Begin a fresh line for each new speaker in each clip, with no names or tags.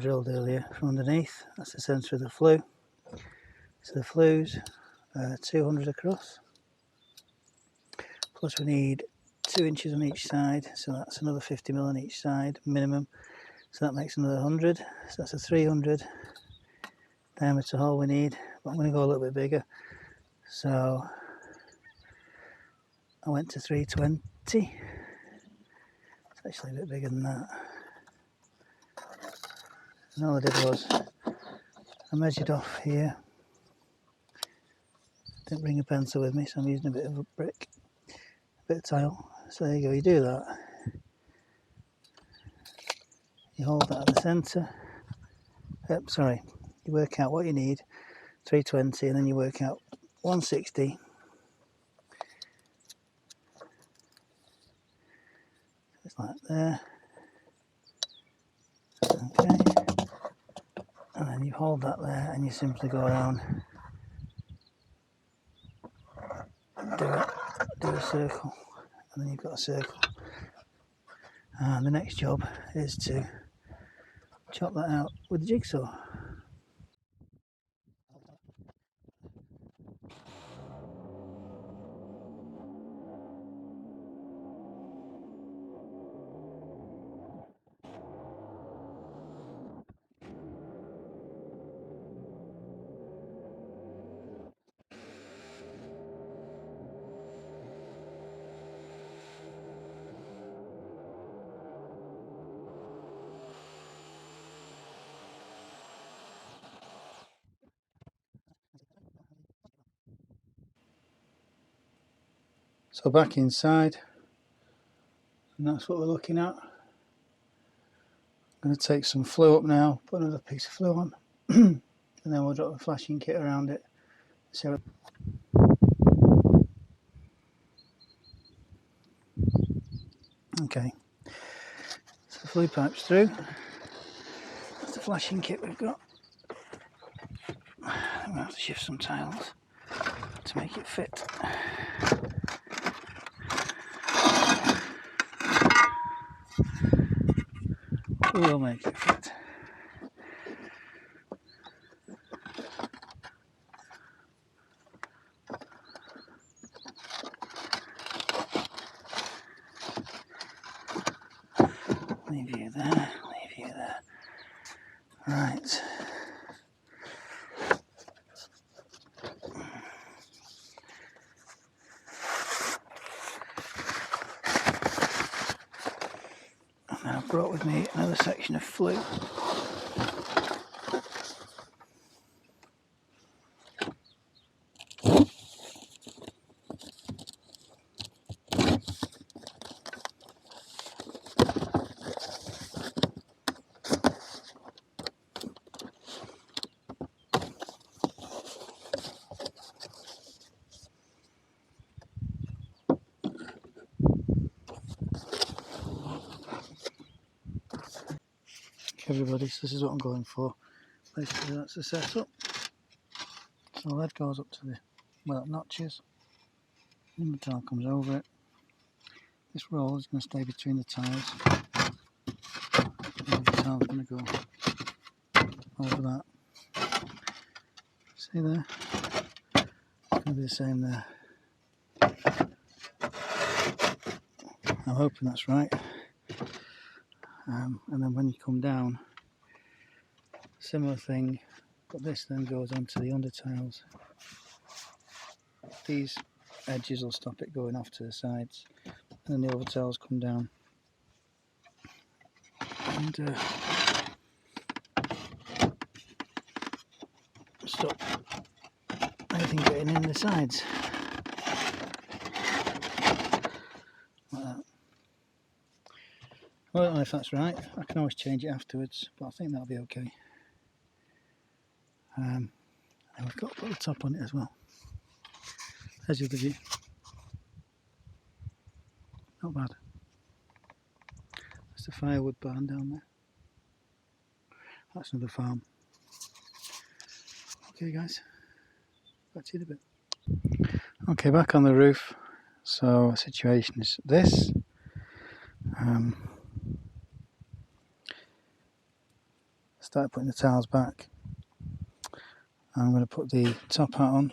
Drilled earlier from underneath. That's the centre of the flue. So the flues 200 across. Plus we need 2 inches on each side, so that's another 50mm on each side minimum. So that makes another 100. So that's a 300 diameter hole we need. But I'm going to go a little bit bigger. So I went to 320. It's actually a bit bigger than that. And all I did was I measured off here. Didn't bring a pencil with me, so I'm using a bit of a brick, a bit of tile. So there you go, you do that. You hold that at the centre. Sorry, you work out what you need, 320, and then you work out 160. It's like there. Okay. And then you hold that there and you simply go around, do a circle, and then you've got a circle. And the next job is to chop that out with the jigsaw. So back inside, and that's what we're looking at. I'm going to take some flue up now, put another piece of flue on, and then we'll drop the flashing kit around it. So okay, so the flue pipe's through. That's the flashing kit we've got. I'm going to have to shift some tiles to make it fit. We'll make it fit. Leave you there, leave you there. Right. And then I've brought with me another section of flue. Everybody, so this is what I'm going for. Basically that's the setup. So the lead goes up to the notches, and the tile comes over it. This roll is going to stay between the tiles, and the tile's going to go over that. See there? It's going to be the same there. I'm hoping that's right. And then when you come down, similar thing, but this then goes onto the under tiles. These edges will stop it going off to the sides, and then the over tiles come down and stop anything getting in the sides. Like that. I don't know if that's right. I can always change it afterwards, but I think that'll be okay. And we've got to put the top on it as well. There's the other view. Not bad. That's the firewood barn down there. That's another farm. Okay guys, back to you in a bit. Okay, back on the roof. So the situation is this. start putting the tiles back. I'm going to put the top hat on.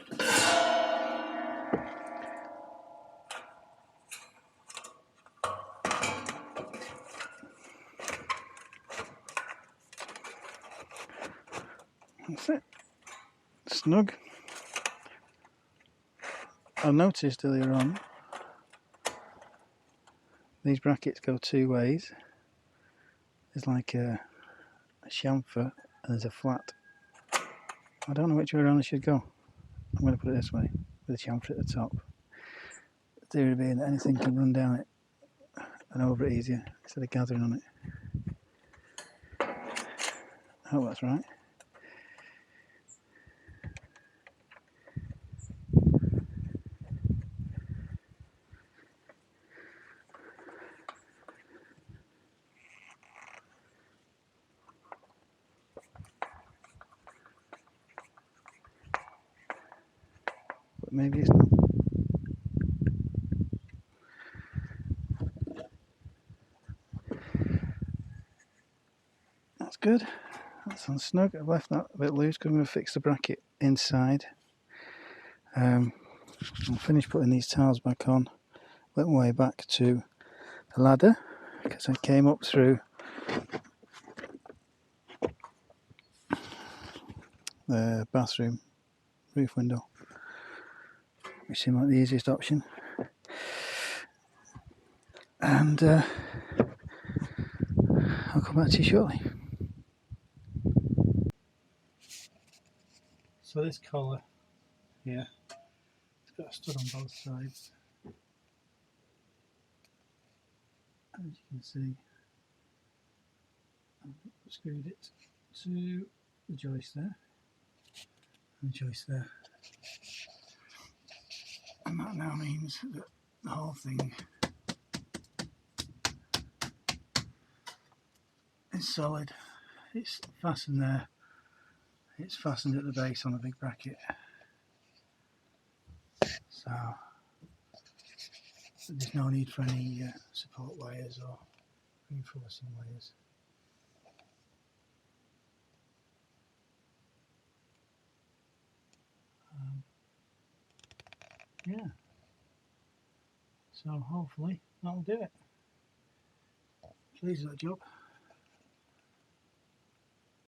That's it. Snug. I noticed earlier on these brackets go two ways. There's like a chamfer and there's a flat. I don't know which way around I should go. I'm going to put it this way, with the chamfer at the top. The theory being that anything can run down it and over it easier instead of gathering on it. I hope that's right. But maybe it's not. That's good. That's on snug. I've left that a bit loose because I'm going to fix the bracket inside. I'll finish putting these tiles back on. Went my way back to the ladder because I came up through the bathroom roof window, which seemed like the easiest option. And I'll come back to you shortly. So this collar here, it's got a stud on both sides. As you can see, I've screwed it to the joist there, and the joist there. And that now means that the whole thing is solid. It's fastened there. It's fastened at the base on the big bracket. So there's no need for any support wires or reinforcing wires. Yeah. So hopefully that'll do it. Pleased with that job.